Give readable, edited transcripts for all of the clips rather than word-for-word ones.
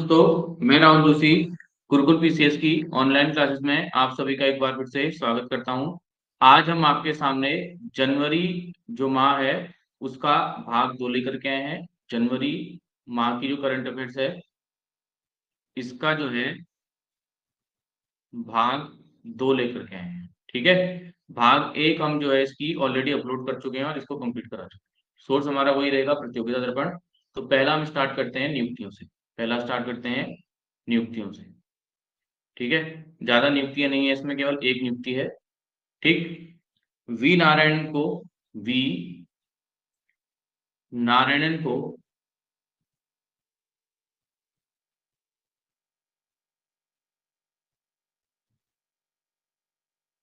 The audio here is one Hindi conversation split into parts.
दोस्तों, मैं राहुल जोशी गुरुकुल पीसीएस की ऑनलाइन क्लासेस में आप सभी का एक बार फिर से स्वागत करता हूं। आज हम आपके सामने जनवरी जो माह है उसका भाग 2 लेकर के आए हैं। जनवरी माह की जो करंट अफेयर्स है इसका जो है भाग 2 लेकर के आए हैं। ठीक है, भाग 1 हम जो है इसकी ऑलरेडी अपलोड कर चुके हैं और इसको कंप्लीट करा चुके हैं। सोर्स हमारा वही रहेगा, प्रतियोगिता दर्पण। तो पहला हम स्टार्ट करते हैं नियुक्तियों से। पहला स्टार्ट करते हैं नियुक्तियों से। ठीक है, ज्यादा नियुक्तियां नहीं है इसमें, केवल एक नियुक्ति है। ठीक, वी नारायणन को वी नारायणन को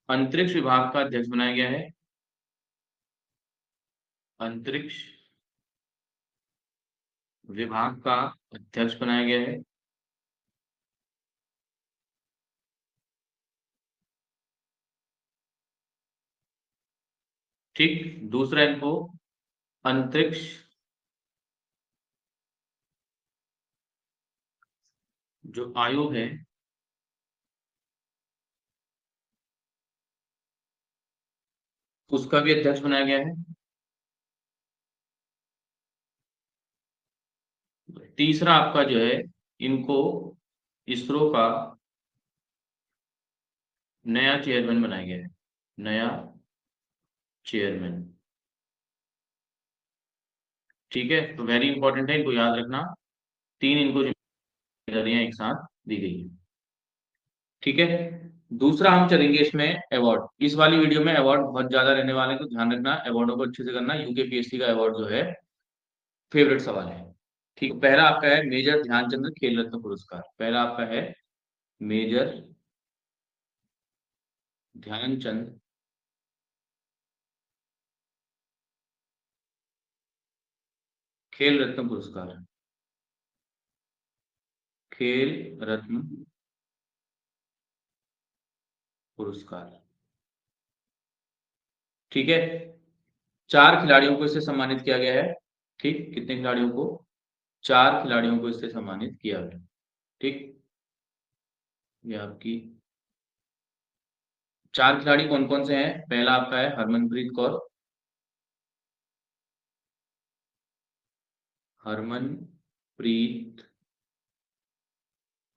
अंतरिक्ष विभाग का अध्यक्ष बनाया गया है। अंतरिक्ष विभाग का अध्यक्ष बनाया गया है। ठीक, दूसरा इनको अंतरिक्ष जो आयोग है उसका भी अध्यक्ष बनाया गया है। तीसरा आपका जो है, इनको इसरो का नया चेयरमैन बनाया गया है। नया चेयरमैन। ठीक है, तो वेरी इंपॉर्टेंट है, इनको याद रखना। तीन इनको जिम्मेदारियां एक साथ दी गई है। ठीक है, दूसरा हम चलेंगे इसमें अवार्ड। इस वाली वीडियो में अवार्ड बहुत ज्यादा रहने वाले हैं, तो ध्यान रखना, अवार्डों को अच्छे से करना। यूकेपीएससी का अवार्ड जो है फेवरेट सवाल है। ठीक, पहला आपका है मेजर ध्यानचंद खेल रत्न पुरस्कार। पहला आपका है मेजर ध्यानचंद खेल रत्न पुरस्कार। खेल रत्न पुरस्कार। ठीक है, चार खिलाड़ियों को इससे सम्मानित किया गया है। ठीक, कितने खिलाड़ियों को? चार खिलाड़ियों को इससे सम्मानित किया गया। ठीक, ये आपकी चार खिलाड़ी कौन कौन से हैं? पहला आपका है हरमनप्रीत कौर। हरमनप्रीत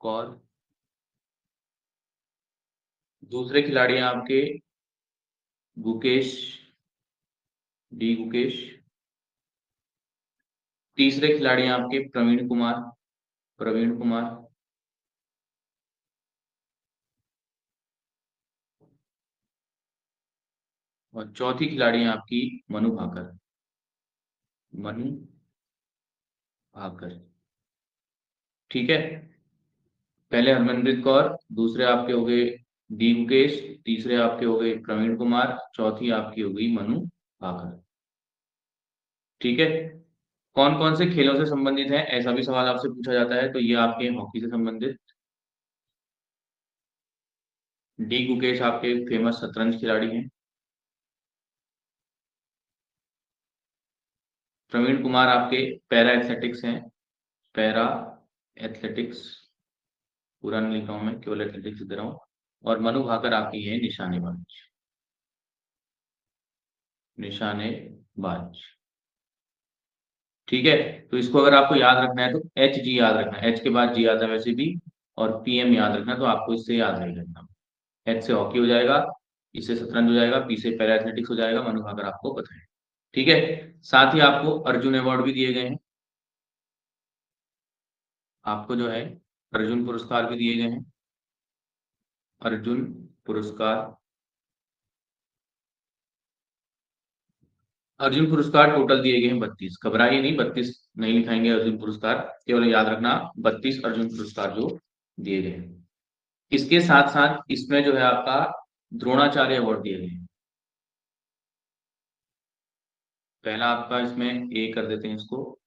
कौर। दूसरे खिलाड़ी हैं आपके गुकेश, डी गुकेश। तीसरे खिलाड़ी हैं आपके प्रवीण कुमार, प्रवीण कुमार। और चौथी खिलाड़ी हैं आपकी मनु भाकर, मनु भाकर। ठीक है, पहले हरमनप्रीत कौर, दूसरे आपके हो गए डी गुकेश, तीसरे आपके हो गए प्रवीण कुमार, चौथी आपकी हो गई मनु भाकर। ठीक है, कौन कौन से खेलों से संबंधित है, ऐसा भी सवाल आपसे पूछा जाता है। तो ये आपके हॉकी से संबंधित। डी गुकेश आपके फेमस शतरंज खिलाड़ी हैं। प्रवीण कुमार आपके पैरा एथलेटिक्स हैं। पैरा एथलेटिक्स, पूरा नहीं लिखा हूं मैं, केवल एथलेटिक्स दे रहा हूँ। और मनु भाकर आपकी है निशानेबाज, निशानेबाज। ठीक है, तो इसको अगर आपको याद रखना है तो एच जी याद रखना है, एच के बाद जी आता है वैसे भी। और पीएम याद रखना, तो आपको इससे याद नहीं रखना। एच से हॉकी हो जाएगा, इससे शतरंज हो जाएगा, पी से पैरा एथलेटिक्स हो जाएगा, मनु भाकर आपको पता है। ठीक है, साथ ही आपको अर्जुन अवार्ड भी दिए गए हैं। आपको जो है अर्जुन पुरस्कार भी दिए गए हैं। अर्जुन पुरस्कार। अर्जुन पुरस्कार टोटल दिए गए हैं 32। घबराइए नहीं, 32 नहीं लिखाएंगे अर्जुन पुरस्कार, केवल याद रखना 32 अर्जुन पुरस्कार जो दिए गए हैं। इसके साथ साथ इसमें जो है आपका द्रोणाचार्य अवार्ड दिए गए हैं। पहला आपका इसमें ए कर देते हैं इसको।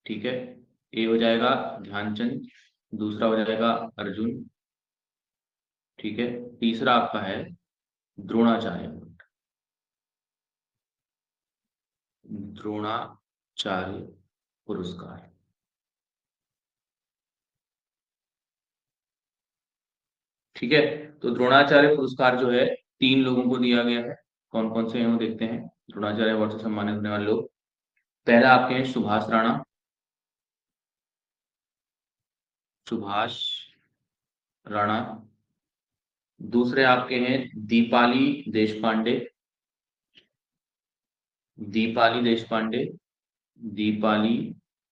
ठीक है, ए हो जाएगा ध्यानचंद, दूसरा हो जाएगा अर्जुन। ठीक है, तीसरा आपका है द्रोणाचार्य अवार्ड। द्रोणाचार्य पुरस्कार। ठीक है, तो द्रोणाचार्य पुरस्कार जो है 3 लोगों को दिया गया है। कौन कौन से हैं वो देखते हैं, द्रोणाचार्य अवार्ड से सम्मानित होने वाले लोग। पहला आपके हैं सुभाष राणा, सुभाष राणा। दूसरे आपके हैं दीपाली देशपांडे, दीपाली देशपांडे, दीपाली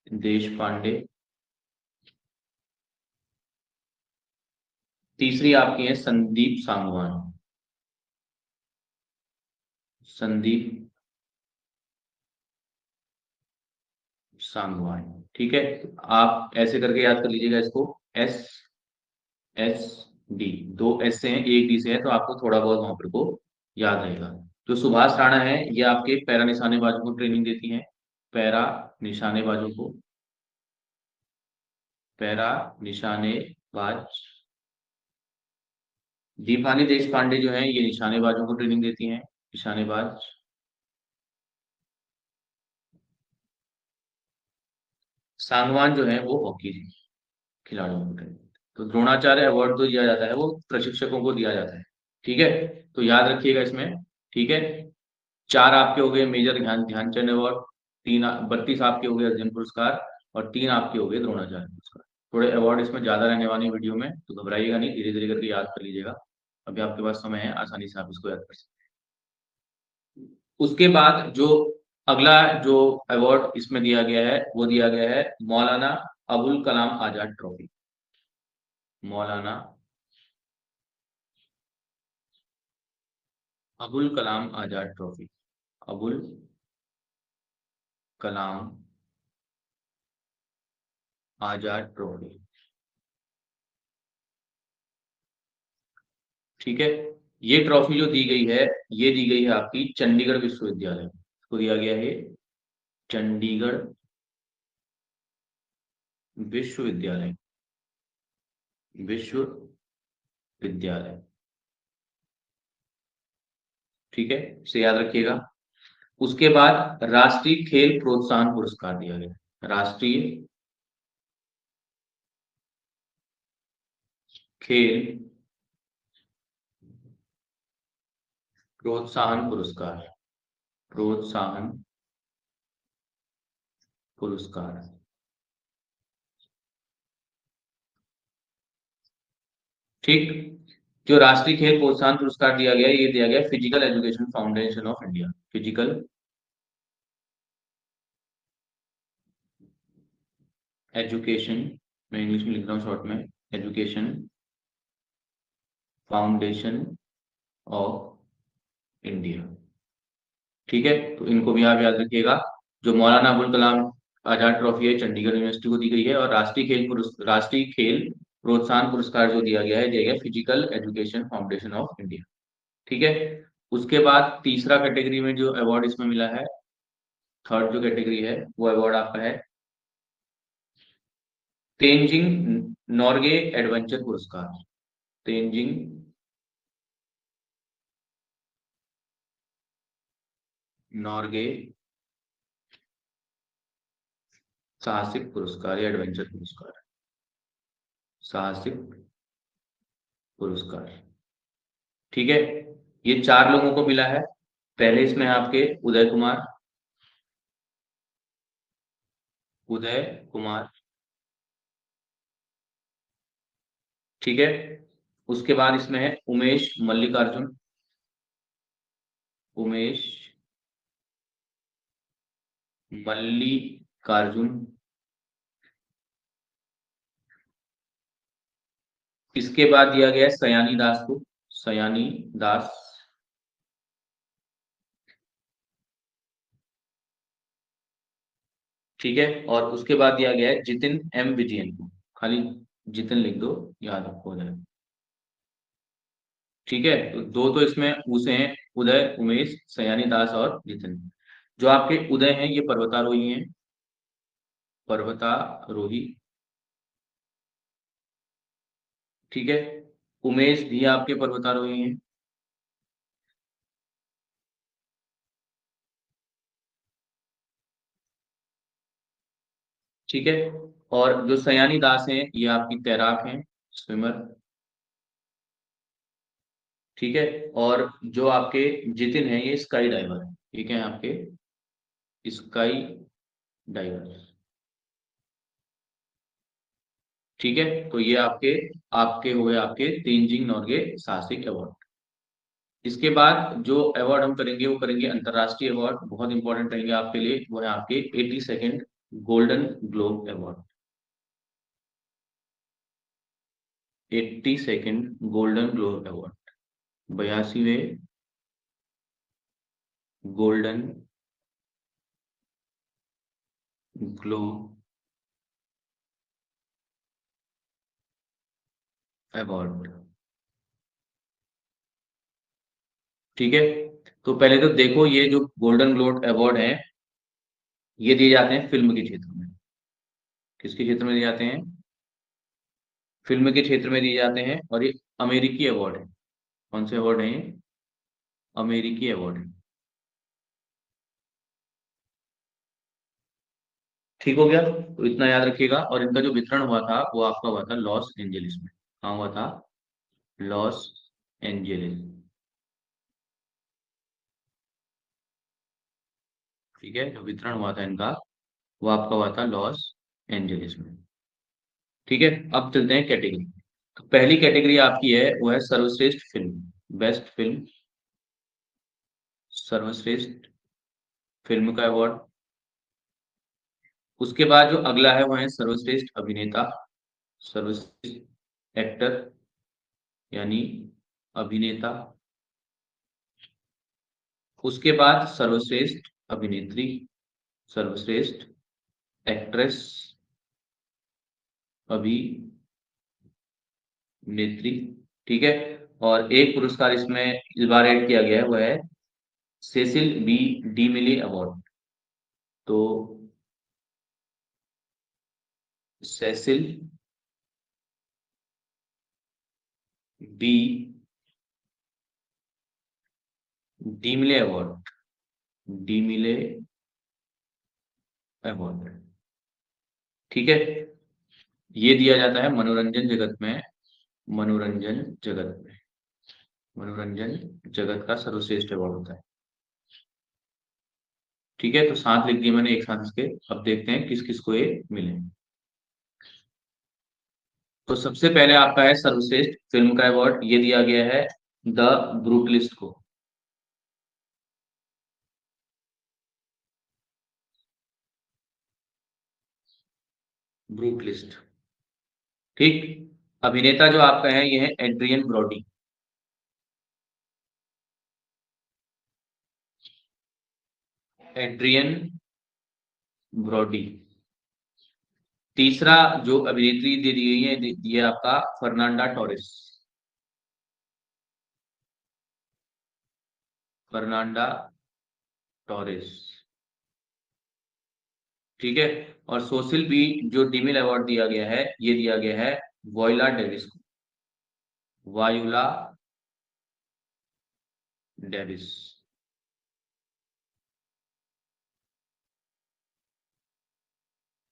देशपांडे। तीसरी आपकी है संदीप सांगवान, संदीप सांगवान। ठीक है, आप ऐसे करके याद कर लीजिएगा इसको। एस एस डी, 2 एस से हैं, एक डी से है, तो आपको थोड़ा बहुत वहां पर को याद रहेगा। जो सुभाष राणा है ये आपके पैरा निशानेबाजों को ट्रेनिंग देती हैं, पैरा निशानेबाजों को, पैरा निशानेबाज। दीपाली देश पांडे जो है ये निशानेबाजों को ट्रेनिंग देती हैं, निशानेबाज। सांगवान जो है वो हॉकी खिलाड़ियों को ट्रेनिंग। तो द्रोणाचार्य अवार्ड जो दिया जाता है वो प्रशिक्षकों को दिया जाता है। ठीक है, तो याद रखिएगा इसमें। ठीक है, 4 आपके हो गए मेजर ध्यानचंद अवार्ड, 32 आपके हो गए अर्जुन पुरस्कार, और 3 आपके हो गए द्रोणाचार्य पुरस्कार। थोड़े अवार्ड इसमें ज्यादा रहने वाली वीडियो में, तो घबराइएगा नहीं, धीरे धीरे करके याद कर लीजिएगा। अभी आपके पास समय है, आसानी से आप इसको याद कर सकते हैं। उसके बाद जो अगला जो अवार्ड इसमें दिया गया है वो दिया गया है Maulana Abul Kalam Azad trophy, Maulana Abul Kalam Azad trophy, Abul Kalam Azad trophy. ठीक है, ये ट्रॉफी जो दी गई है ये दी गई है आपकी चंडीगढ़ विश्वविद्यालय को दिया गया है, चंडीगढ़ विश्वविद्यालय, विश्वविद्यालय। ठीक है, इसे याद रखिएगा। उसके बाद राष्ट्रीय खेल प्रोत्साहन पुरस्कार दिया गया, राष्ट्रीय खेल प्रोत्साहन पुरस्कार, प्रोत्साहन पुरस्कार। ठीक, जो राष्ट्रीय खेल प्रोत्साहन पुरस्कार दिया गया ये दिया गया physical education foundation of India, physical education, मैं इंग्लिश में लिख रहा हूँ शॉर्ट में, एजुकेशन फाउंडेशन ऑफ इंडिया। ठीक है, तो इनको भी आप याद रखिएगा। जो मौलाना अबुल कलाम आजाद ट्रॉफी है चंडीगढ़ यूनिवर्सिटी को दी गई है, और राष्ट्रीय खेल प्रोत्साहन पुरस्कार जो दिया गया physical education foundation of India. ठीक है, उसके बाद तीसरा कैटेगरी में जो अवार्ड इसमें मिला है, थर्ड जो कैटेगरी है वो अवार्ड आपका है तेंजिंग नॉर्गे एडवेंचर पुरस्कार, तेंजिंग नॉर्गे साहसिक पुरस्कार या एडवेंचर पुरस्कार, साहसिक पुरस्कार। ठीक है, ये 4 लोगों को मिला है। पहले इसमें आपके उदय कुमार, उदय कुमार। ठीक है, उसके बाद इसमें है उमेश मल्लिकार्जुन, उमेश मल्लिकार्जुन। इसके बाद दिया गया है सयानी दास को, सयानी दास। ठीक है, और उसके बाद दिया गया है जितिन एम विजयन को, खाली जितिन लिख दो, याद हो जाए। ठीक है, तो दो तो इसमें उसे हैं, उदय, उमेश, सयानी दास और जितिन। जो आपके उदय हैं ये पर्वतारोही हैं, पर्वतारोही। ठीक है, उमेश भी आपके पर्वतारोही हैं। ठीक है, और जो सयानी दास हैं ये आपकी तैराक हैं, स्विमर। ठीक है। और जो आपके जितिन है ये स्काई डाइवर है, ठीक है, आपके स्काई डाइवर, ठीक है। तो ये आपके आपके हुए आपके तेंजिंग नोर्गे साहसिक अवार्ड। इसके बाद जो अवार्ड हम करेंगे वो करेंगे अंतरराष्ट्रीय अवार्ड, बहुत इंपॉर्टेंट रहेंगे आपके लिए, वो है आपके 82nd golden globe award. 82nd golden globe award, 82वें गोल्डन ग्लोब अवार्ड, ठीक है। तो पहले तो देखो, ये जो गोल्डन ग्लोब अवार्ड है ये दिए जाते हैं फिल्म के क्षेत्र में। किसके क्षेत्र में दिए जाते हैं? फिल्म के क्षेत्र में दिए जाते हैं, और ये अमेरिकी अवार्ड है। कौन से अवार्ड है ये? अमेरिकी अवार्ड है। ठीक हो गया, तो इतना याद रखिएगा। और इनका जो वितरण हुआ था वो आपका हुआ था लॉस एंजलिस में। कहाँ हुआ था? लॉस एंजलिस, ठीक है। जो वितरण हुआ था इनका वो आपका हुआ था लॉस एंजलिस में, ठीक है। अब चलते हैं कैटेगरी। तो पहली कैटेगरी आपकी है वो है सर्वश्रेष्ठ फिल्म, बेस्ट फिल्म, सर्वश्रेष्ठ फिल्म का अवार्ड। उसके बाद जो अगला है वो है सर्वश्रेष्ठ अभिनेता, सर्वश्रेष्ठ एक्टर यानी अभिनेता। उसके बाद सर्वश्रेष्ठ अभिनेत्री, सर्वश्रेष्ठ एक्ट्रेस, अभिनेत्री, ठीक है। और एक पुरस्कार इसमें इस बार ऐड किया गया है, वो है सेसिल बी डीमिले अवार्ड। तो सेसिल बी डीमिले अवार्ड, डीमिले अवार्ड, ठीक है। ये दिया जाता है मनोरंजन जगत में, मनोरंजन जगत में, मनोरंजन जगत का सर्वश्रेष्ठ अवार्ड होता है, ठीक है। तो 7 लिख दिए मैंने एक साथ इसके। अब देखते हैं किस किस को ये मिले। तो सबसे पहले आपका है सर्वश्रेष्ठ फिल्म का अवार्ड, ये दिया गया है द ब्रूटलिस्ट को, ब्रूटलिस्ट, ठीक। अभिनेता जो आपका है ये है एड्रियन ब्रॉडी, एड्रियन ब्रॉडी। तीसरा जो अभिनेत्री दे दी गई है ये आपका फर्नांडा टोरेस, फर्नांडा टोरेस, ठीक है। और सोशल बी जो डीमिल अवार्ड दिया गया है ये दिया गया है वोयला डेविस को, वायुला डेविस,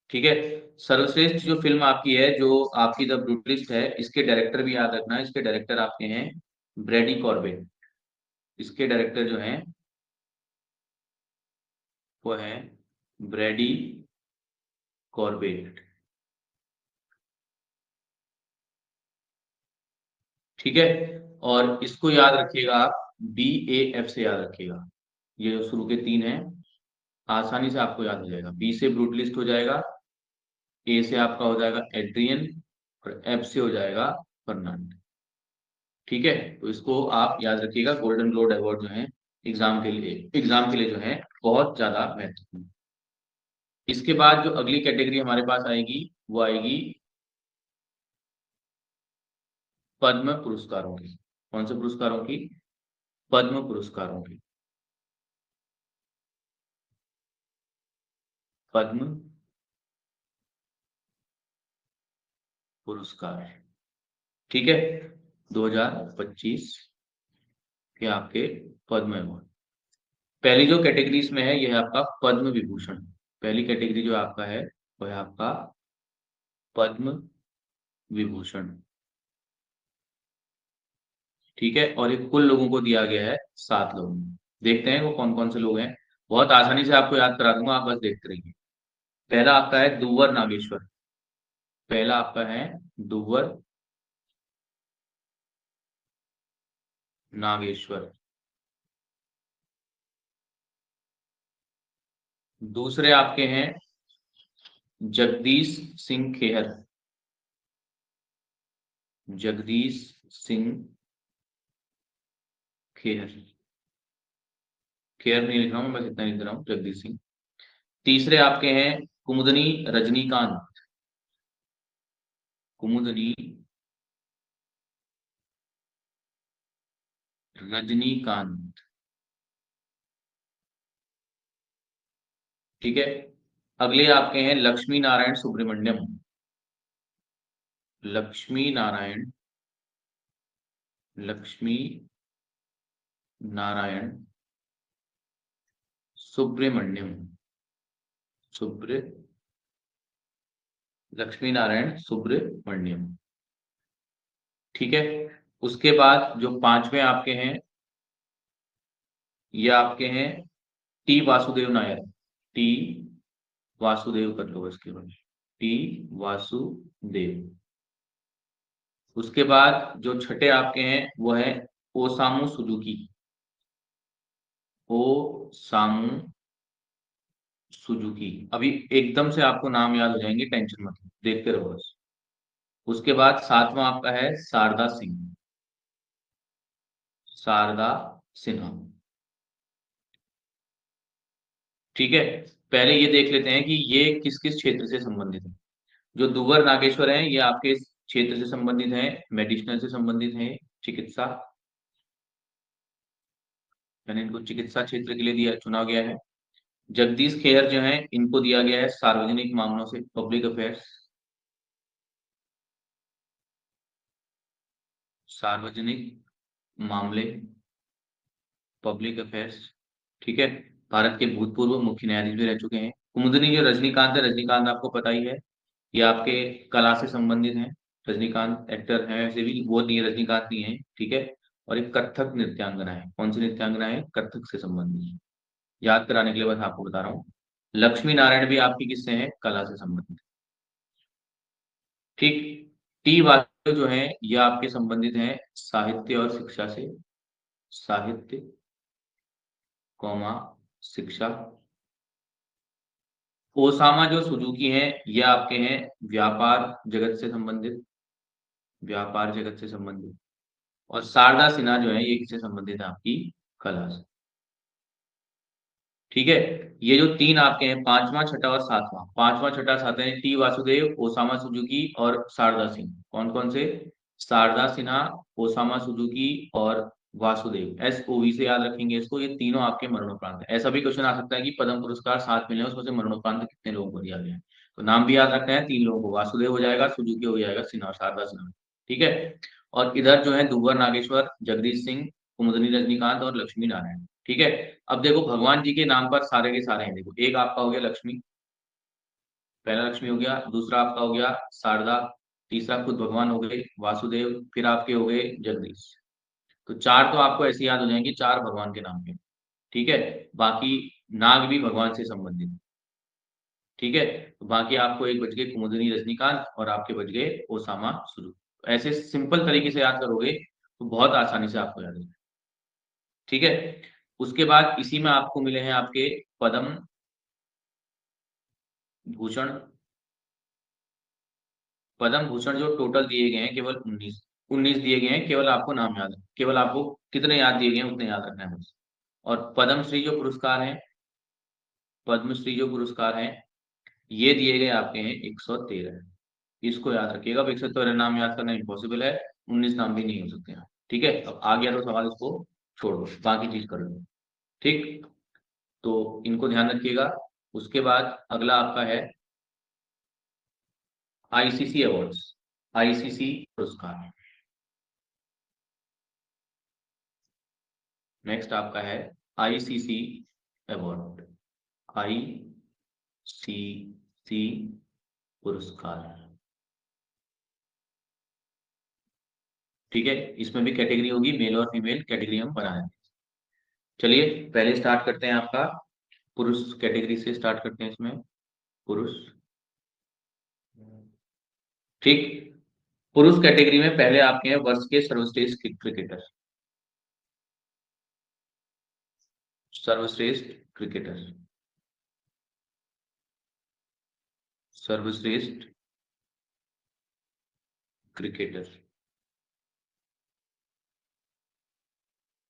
ठीक है। सर्वश्रेष्ठ जो फिल्म आपकी है, जो आपकी द ब्रूटलिस्ट है, इसके डायरेक्टर भी याद रखना है। इसके डायरेक्टर आपके हैं ब्रैडी कॉर्बेट, इसके डायरेक्टर जो हैं वो है ब्रैडी कॉर्बेट, ठीक है। और इसको याद रखिएगा आप, BAF से याद रखिएगा। ये जो शुरू के 3 हैं आसानी से आपको याद हो जाएगा। बी से ब्रूटलिस्ट हो जाएगा, ए से आपका हो जाएगा एड्रियन, और एफ से हो जाएगा फर्नांड, ठीक है। तो इसको आप याद रखिएगा। गोल्डन ग्लोब अवार्ड जो है एग्जाम के लिए जो है बहुत ज्यादा महत्वपूर्ण। इसके बाद जो अगली कैटेगरी हमारे पास आएगी वो आएगी पद्म पुरस्कारों की। कौन से पुरस्कारों की? पद्म पुरस्कारों की, पद्म पुरस्कार, ठीक है। 2025 के आपके पद्म अवार्ड। पहली जो कैटेगरी इसमें है यह है आपका पद्म विभूषण। पहली कैटेगरी जो आपका है वो है आपका पद्म विभूषण, ठीक है, और एक कुल लोगों को दिया गया है 7 लोगों को। देखते हैं वो कौन कौन से लोग हैं। बहुत आसानी से आपको याद करा दूंगा, आप बस देखते रहिए। पहला आपका है दुव्वर नागेश्वर। पहला आपका है दुव्वर नागेश्वर। दूसरे आपके हैं जगदीश सिंह खेहर। जगदीश सिंह खेहर। खेहर नहीं लिख रहा हूं, मैं बस इतना लिख रहा हूँ, जगदीश सिंह। तीसरे आपके हैं कुमुदनी रजनीकांत। कुमुदनी रजनीकांत। ठीक है। अगले आपके हैं लक्ष्मी नारायण सुब्रमण्यम। लक्ष्मी नारायण। लक्ष्मी नारायण सुब्रमण्यम। सुब्र लक्ष्मी नारायण सुब्रमण्यम। ठीक है। उसके बाद जो पांचवें आपके हैं, ये आपके हैं टी वासुदेव नायर। टी वासुदेव कर लो इसके बाद। टी वासुदेव। उसके बाद जो छठे आपके हैं वो है ओसामू सुजुकी। Osamu Suzuki. अभी एकदम से आपको नाम याद हो जाएंगे, टेंशन मत लो, देखते रहो बस। उसके बाद सातवां आपका है शारदा सिंह। शारदा सिन्हा। ठीक है। पहले ये देख लेते हैं कि ये किस किस क्षेत्र से संबंधित है। जो दुवर नागेश्वर हैं ये आपके इस क्षेत्र से संबंधित हैं, मेडिसिनल से संबंधित हैं, चिकित्सा। मैंने इनको चिकित्सा क्षेत्र के लिए दिया चुना गया है। जगदीश खेहर जो हैं इनको दिया गया है सार्वजनिक मामलों से, पब्लिक अफेयर्स। सार्वजनिक मामले, पब्लिक अफेयर्स। ठीक है। भारत के भूतपूर्व मुख्य न्यायाधीश भी रह चुके हैं। कुमुदनी जो रजनीकांत है, रजनीकांत आपको पता ही है, ये आपके कला से संबंधित हैं। रजनीकांत एक्टर हैं, वैसे भी वो नहीं, रजनीकांत नहीं है। ठीक है। और एक कथक नृत्यांगना है। कौन सी नृत्यांगना है? कथक से संबंधित है। याद कराने के लिए बस आपको बता रहा हूँ। लक्ष्मी नारायण भी आपकी किससे हैं? कला से संबंधित। ठीक। टी वासुदेव जो है ये आपके संबंधित हैं साहित्य और शिक्षा से। साहित्य कौमा शिक्षा। ओसामा जो सुजुकी हैं ये आपके हैं व्यापार जगत से संबंधित। व्यापार जगत से संबंधित। और शारदा सिन्हा जो है ये किससे संबंधित है? आपकी कला से। ठीक है। ये जो तीन आपके हैं, पांचवा छठा और सातवां, पांचवा छठा सातवां हैं टी वासुदेव, ओसामा सुजुकी और शारदा सिंह। कौन कौन से? शारदा सिन्हा, ओसामा सुजुकी और वासुदेव। SOV से याद रखेंगे इसको। ये तीनों आपके मरणोपरांत है। ऐसा भी क्वेश्चन आ सकता है कि पद्म पुरस्कार 7 मिले हैं, उसमें से मरणोपरांत कितने लोगों को दिया गया है। तो नाम भी याद रखना है, 3 लोगों को, वासुदेव हो जाएगा, सुजुकी हो जाएगा, सिन्हा, शारदा सिन्हा। ठीक है। और इधर जो है दुव्वर नागेश्वर, जगदीश सिंह, कुमुदनी रजनीकांत और लक्ष्मी नारायण। ठीक है। अब देखो भगवान जी के नाम पर सारे के सारे हैं। देखो एक आपका हो गया लक्ष्मी, पहला लक्ष्मी हो गया, दूसरा आपका हो गया शारदा, तीसरा खुद भगवान हो गए वासुदेव, फिर आपके हो गए जगदीश। तो चार तो आपको ऐसे याद हो जाएंगे, चार भगवान के नाम के। ठीक है। बाकी नाग भी भगवान से संबंधित। ठीक है। तो बाकी आपको एक बच गए कुमुदनी रजनीकांत और आपके बच गए ओसामा सुजू। ऐसे सिंपल तरीके से याद करोगे तो बहुत आसानी से आपको याद है। ठीक है। उसके बाद इसी में आपको मिले हैं आपके पद्म भूषण। पद्म भूषण जो टोटल दिए गए हैं केवल 19। 19 दिए गए हैं, केवल आपको नाम याद है, केवल आपको कितने याद दिए गए हैं उतने याद रखना है बस। और पद्मश्री जो पुरस्कार है, पद्मश्री जो पुरस्कार है ये दिए गए आपके हैं 113। इसको याद रखिएगा। अब 113 नाम याद करना इम्पॉसिबल है, 19 नाम भी नहीं हो सकते हैं। ठीक है। अब आ गया तो सवाल, इसको छोड़ो, बाकी चीज कर लो। ठीक। तो इनको ध्यान रखिएगा। उसके बाद अगला आपका है ICC अवार्ड्स। ICC पुरस्कार। नेक्स्ट आपका है ICC अवार्ड। ICC पुरस्कार। ठीक है, इसमें भी कैटेगरी होगी, मेल और फीमेल कैटेगरी हम बना देंगे। चलिए पहले स्टार्ट करते हैं आपका पुरुष कैटेगरी से स्टार्ट करते हैं इसमें, पुरुष। ठीक, पुरुष कैटेगरी में पहले आपके हैं वर्ष के सर्वश्रेष्ठ क्रिकेटर, सर्वश्रेष्ठ क्रिकेटर, सर्वश्रेष्ठ क्रिकेटर।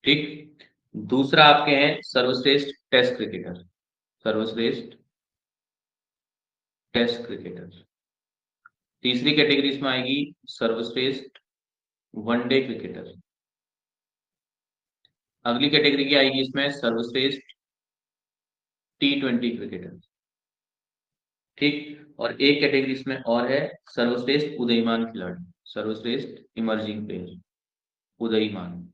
ठीक, दूसरा आपके हैं सर्वश्रेष्ठ टेस्ट क्रिकेटर, सर्वश्रेष्ठ टेस्ट क्रिकेटर। तीसरी कैटेगरी इसमें आएगी सर्वश्रेष्ठ वनडे क्रिकेटर। अगली कैटेगरी की आएगी इसमें सर्वश्रेष्ठ T20 क्रिकेटर। ठीक, और एक कैटेगरी इसमें और है सर्वश्रेष्ठ उदयमान खिलाड़ी, सर्वश्रेष्ठ इमर्जिंग प्लेयर, उदयमान।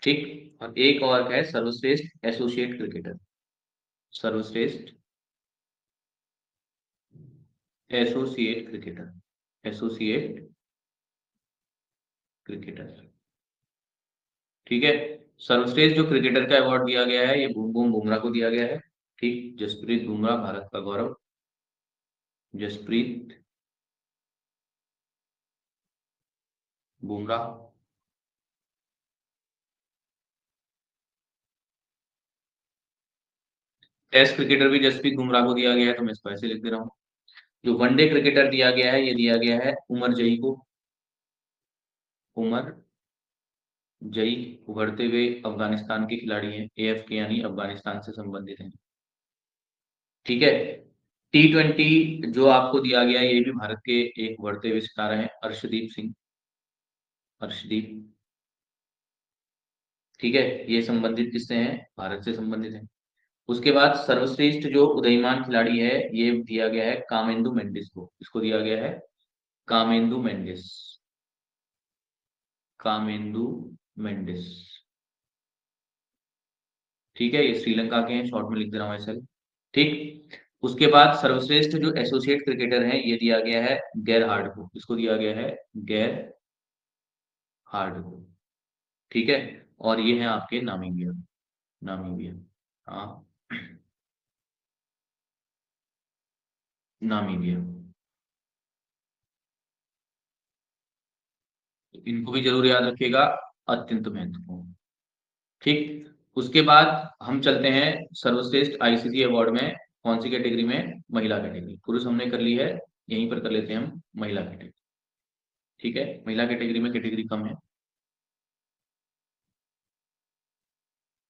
ठीक, और एक और है सर्वश्रेष्ठ एसोसिएट क्रिकेटर, सर्वश्रेष्ठ एसोसिएट क्रिकेटर, एसोसिएट क्रिकेटर। ठीक है, सर्वश्रेष्ठ जो क्रिकेटर का अवार्ड दिया गया है ये बूम बूम बुमराह को दिया गया है। ठीक, जसप्रीत बुमराह भारत का गौरव, जसप्रीत बुमराह। टेस्ट क्रिकेटर भी जसप्रीत बुमराह को दिया गया है, तो मैं इसको ऐसे लिख दे रहा हूँ। जो वनडे क्रिकेटर दिया गया है ये दिया गया है उमर जई को, उमर जई उभरते हुए अफगानिस्तान के खिलाड़ी हैं, AF के यानी अफगानिस्तान से संबंधित हैं। ठीक है, T20 जो आपको दिया गया है ये भी भारत के एक उभरते हुए सितारा हैं, अर्शदीप सिंह, अर्शदीप। ठीक है, ये संबंधित किससे हैं, भारत से संबंधित है। उसके बाद सर्वश्रेष्ठ जो उदयमान खिलाड़ी है ये दिया गया है कामेंदु मेंडिस को, इसको दिया गया है कामेंदु मेंडिस, कामेंदु मेंडिस। ठीक है, ये श्रीलंका के हैं, शॉर्ट में लिख दे रहा हूँ ऐसे। ठीक, उसके बाद सर्वश्रेष्ठ जो एसोसिएट क्रिकेटर हैं ये दिया गया है गैर हार्ड को, इसको दिया गया है गैर हार्ड को। ठीक है, और ये है आपके नामीबिया, नामीबिया, हाँ, नामीबिया। इनको भी जरूर याद रखिएगा, अत्यंत महत्वपूर्ण। ठीक, उसके बाद हम चलते हैं सर्वश्रेष्ठ ICC अवार्ड में, कौन सी कैटेगरी में, महिला कैटेगरी। पुरुष हमने कर ली है, यहीं पर कर लेते हैं हम महिला कैटेगरी। ठीक है, महिला कैटेगरी में कैटेगरी कम है,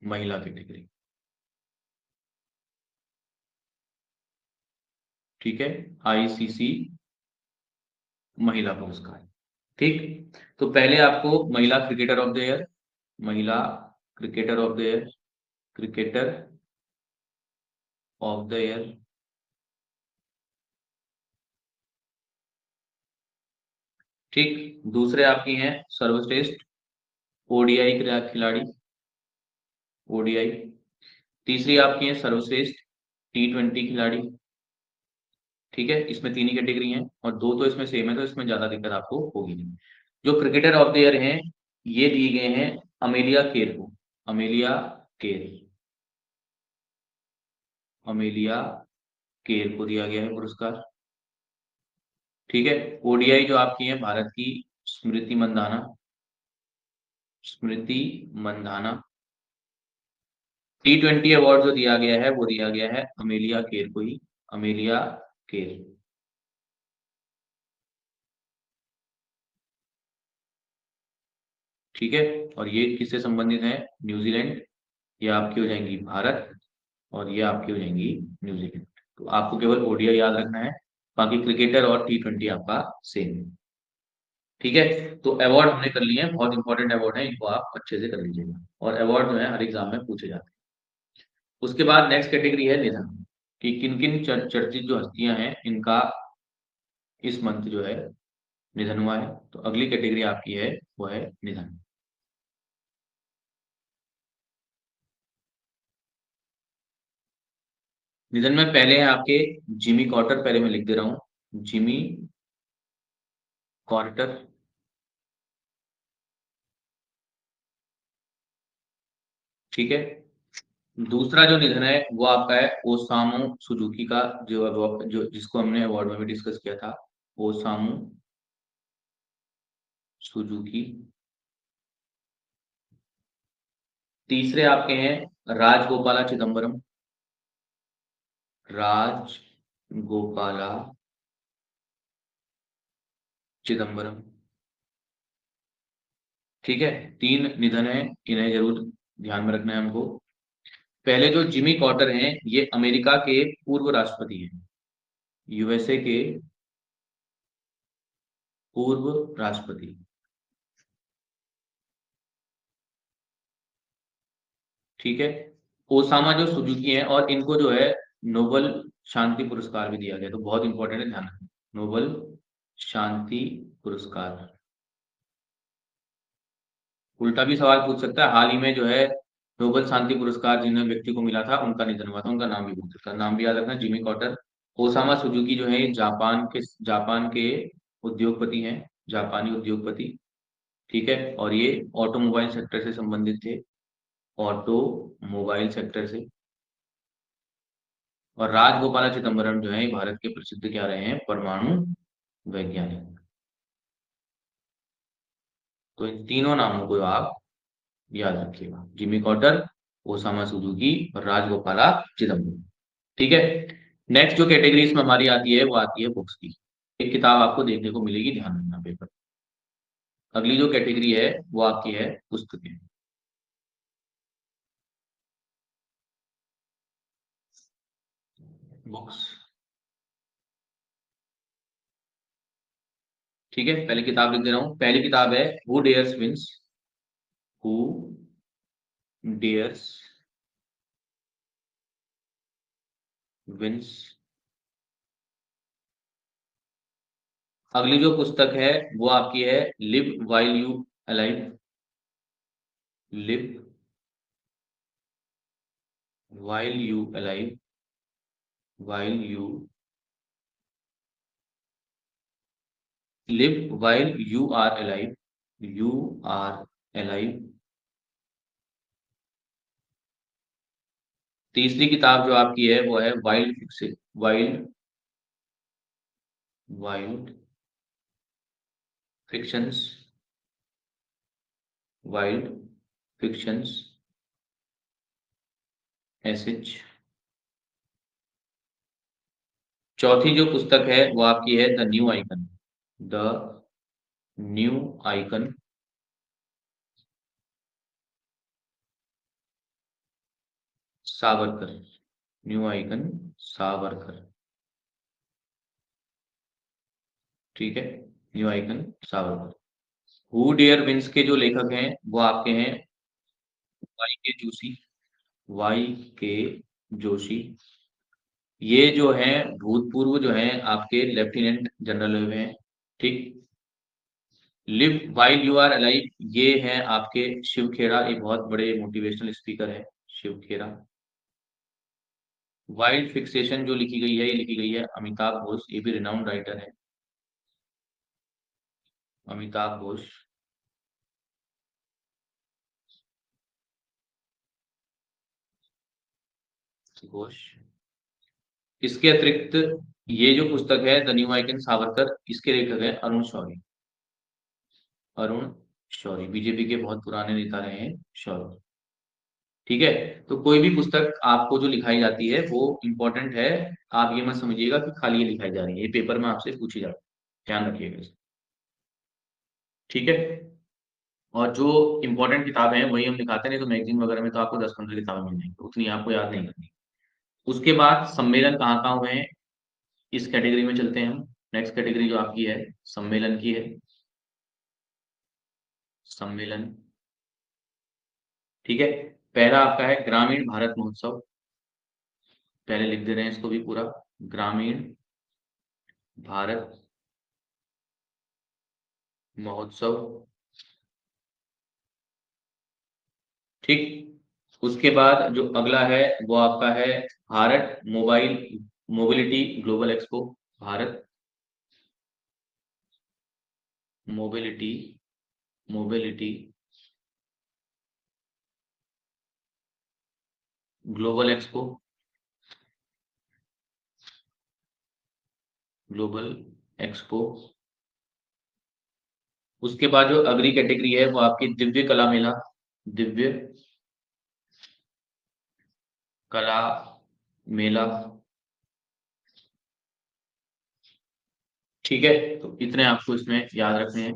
महिला कैटेगरी। ठीक है, ICC महिला पुरस्कार। ठीक, तो पहले आपको महिला क्रिकेटर ऑफ द ईयर, महिला cricketer of the year, cricketer of the year. ठीक, दूसरे आपकी हैं सर्वश्रेष्ठ ODI खिलाड़ी, ODI। तीसरी आपकी है सर्वश्रेष्ठ T20 खिलाड़ी। ठीक है, इसमें तीन ही कैटेगरी हैं और दो तो इसमें सेम है, तो इसमें ज्यादा दिक्कत आपको होगी नहीं। जो क्रिकेटर ऑफ द ईयर हैं ये दिए गए हैं अमेलिया केर को, अमेलिया केर, अमेलिया केर को दिया गया है पुरस्कार। ठीक है, ODI जो आपकी है भारत की स्मृति मंदाना, स्मृति मंदाना। T20 अवार्ड जो दिया गया है वो दिया गया है अमेलिया केर को ही, अमेलिया केर। ठीक है, और ये किससे संबंधित है, न्यूजीलैंड। ये आपकी हो जाएंगी भारत और ये आपकी हो जाएंगी न्यूजीलैंड। तो आपको केवल ODI याद रखना है, बाकी क्रिकेटर और T20 आपका सेम है। ठीक है, तो अवार्ड हमने कर लिए हैं, बहुत इंपॉर्टेंट अवार्ड है, इनको आप अच्छे से कर लीजिएगा, और अवार्ड जो है हर एग्जाम में पूछे जाते हैं। उसके बाद नेक्स्ट कैटेगरी है निधन, कि किन किन चर्चित जो हस्तियां हैं इनका इस मंथ जो है निधन हुआ है। तो अगली कैटेगरी आपकी है वो है निधन। निधन में पहले है आपके जिमी कॉटर, पहले मैं लिख दे रहा हूँ जिमी कॉर्टर। ठीक है। दूसरा जो निधन है वो आपका है ओसामू सुजुकी का, जो जिसको हमने अवार्ड में भी डिस्कस किया था, ओसामू सुजुकी। तीसरे आपके हैं राजगोपाला चिदम्बरम। राजगोपाला चिदम्बरम। ठीक है। तीन निधन है, इन्हें जरूर ध्यान में रखना है हमको। पहले जो जिमी कॉर्टर हैं, ये अमेरिका के पूर्व राष्ट्रपति हैं, यूएसए के पूर्व राष्ट्रपति। ठीक है। ओसामा जो सुजुकी हैं, और इनको जो है नोबल शांति पुरस्कार भी दिया गया, तो बहुत इंपॉर्टेंट है, ध्यान रखना। नोबल शांति पुरस्कार। उल्टा भी सवाल पूछ सकता है, हाल ही में जो है नोबेल शांति पुरस्कार जिन्हें व्यक्ति को मिला था उनका निधन हुआ था, उनका नाम भी पूछ सकता है। नाम भी याद रखना, जिमी कॉर्टर। ओसामा सुजुकी जो है ये जापान के उद्योगपति हैं, जापानी उद्योगपति। ठीक है। और ये ऑटोमोबाइल सेक्टर से संबंधित थे, ऑटोमोबाइल सेक्टर से। और राजगोपाला चिदम्बरम जो है भारत के प्रसिद्ध क्या रहे हैं, परमाणु वैज्ञानिक। तो इन तीनों नामों को आप याद रखिएगा, जिमी कॉर्टर, ओसामा सुजुकी और राजगोपाला चिदम्बरम। ठीक है। नेक्स्ट जो कैटेगरी इसमें हमारी आती है वो आती है बुक्स की। एक किताब आपको देखने को मिलेगी, ध्यान रखना पेपर। अगली जो कैटेगरी है वो आपकी है पुस्तकें। बुक्स। ठीक है, पहले किताब लिख दे रहा हूं। पहली किताब है who dares wins. Who dares wins. अगली जो पुस्तक है वो आपकी है live while you alive. Live while you alive. While you live while you are alive. You are alive. तीसरी किताब जो आपकी है वो है wild fiction. Wild wild fictions. Wild fictions SH. चौथी जो पुस्तक है वो आपकी है the new icon. The new icon. Savarkar. New icon Savarkar. ठीक है। New icon Savarkar. Who dare wins के जो लेखक हैं वो आपके हैं वाई के जोशी। वाई के जोशी। ये जो है भूतपूर्व जो है आपके लेफ्टिनेंट जनरल हुए हैं। ठीक। Live while you are alive, ये है आपके शिव खेरा, एक बहुत बड़े मोटिवेशनल स्पीकर है शिव खेरा। वाइल्ड फिक्सेशन जो लिखी गई है ये लिखी गई है अमिताभ घोष, ये भी रिनाउंड राइटर है। अमिताभ घोष। घोष। इसके अतिरिक्त ये जो पुस्तक है द न्यू आइकन सावरकर, इसके लेखक है अरुण शौरी। अरुण शौरी बीजेपी के बहुत पुराने नेता रहे हैं शौरी। ठीक है। तो कोई भी पुस्तक आपको जो लिखाई जाती है वो इंपॉर्टेंट है। आप ये मत समझिएगा कि खाली ये लिखाई जा रही है, ये पेपर में आपसे पूछी जाती है, ध्यान रखिएगा इसे। ठीक है। और जो इंपॉर्टेंट किताबें हैं वही हम दिखाते हैं, नहीं तो मैगजीन वगैरह में तो आपको 10-15 किताबें मिल जाएंगी, उतनी आपको याद नहीं करनी। उसके बाद सम्मेलन कहाँ कहाँ हुए हैं, इस कैटेगरी में चलते हैं हम। नेक्स्ट कैटेगरी जो आपकी है सम्मेलन की है। सम्मेलन। ठीक है। पहला आपका है ग्रामीण भारत महोत्सव। पहले लिख दे रहे हैं इसको भी पूरा, ग्रामीण भारत महोत्सव। ठीक। उसके बाद जो अगला है वो आपका है Bharat mobility global expo. Bharat mobility mobility global expo, global expo. उसके बाद जो अगली कैटेगरी है वो आपकी दिव्य कला मेला, दिव्य कला मेला। ठीक है, तो इतने आपको इसमें याद रखने हैं।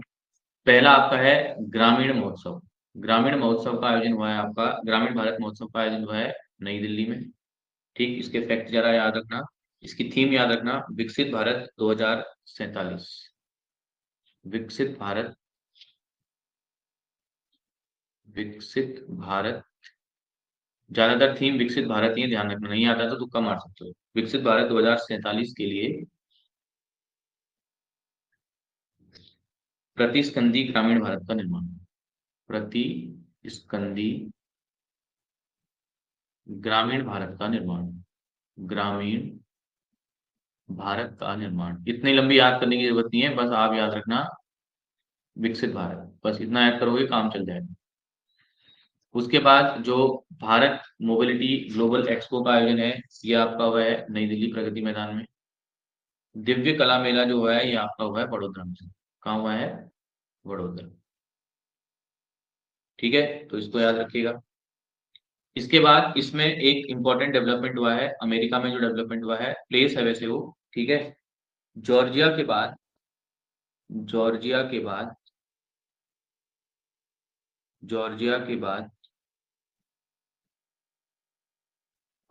पहला आपका है ग्रामीण महोत्सव। ग्रामीण महोत्सव का आयोजन हुआ है आपका, ग्रामीण भारत महोत्सव का आयोजन हुआ है नई दिल्ली में। ठीक, इसके फैक्ट जरा याद रखना, इसकी थीम याद रखना, विकसित भारत 2047। विकसित भारत, विकसित भारत, ज्यादातर थीम विकसित भारत ही है, ध्यान रखना, नहीं आता तो तुक्का मार सकते हो। विकसित भारत 2047 के लिए प्रतिस्कंदी ग्रामीण भारत का निर्माण, प्रतिस्कंदी ग्रामीण भारत का निर्माण, ग्रामीण भारत का निर्माण। इतनी लंबी याद करने की जरूरत नहीं है, बस आप याद रखना विकसित भारत, बस इतना याद करोगे काम चल जाएगा। उसके बाद जो भारत मोबिलिटी ग्लोबल एक्सपो का आयोजन है, ये आपका हुआ है नई दिल्ली प्रगति मैदान में। दिव्य कला मेला जो हुआ है ये आपका हुआ है वडोदरा में। कहाँ हुआ है? वडोदरा। ठीक है, तो इसको याद रखिएगा। इसके बाद इसमें एक इंपॉर्टेंट डेवलपमेंट हुआ है, अमेरिका में जो डेवलपमेंट हुआ है, प्लेस है वैसे वो, ठीक है। जॉर्जिया के बाद, जॉर्जिया के बाद, जॉर्जिया के बाद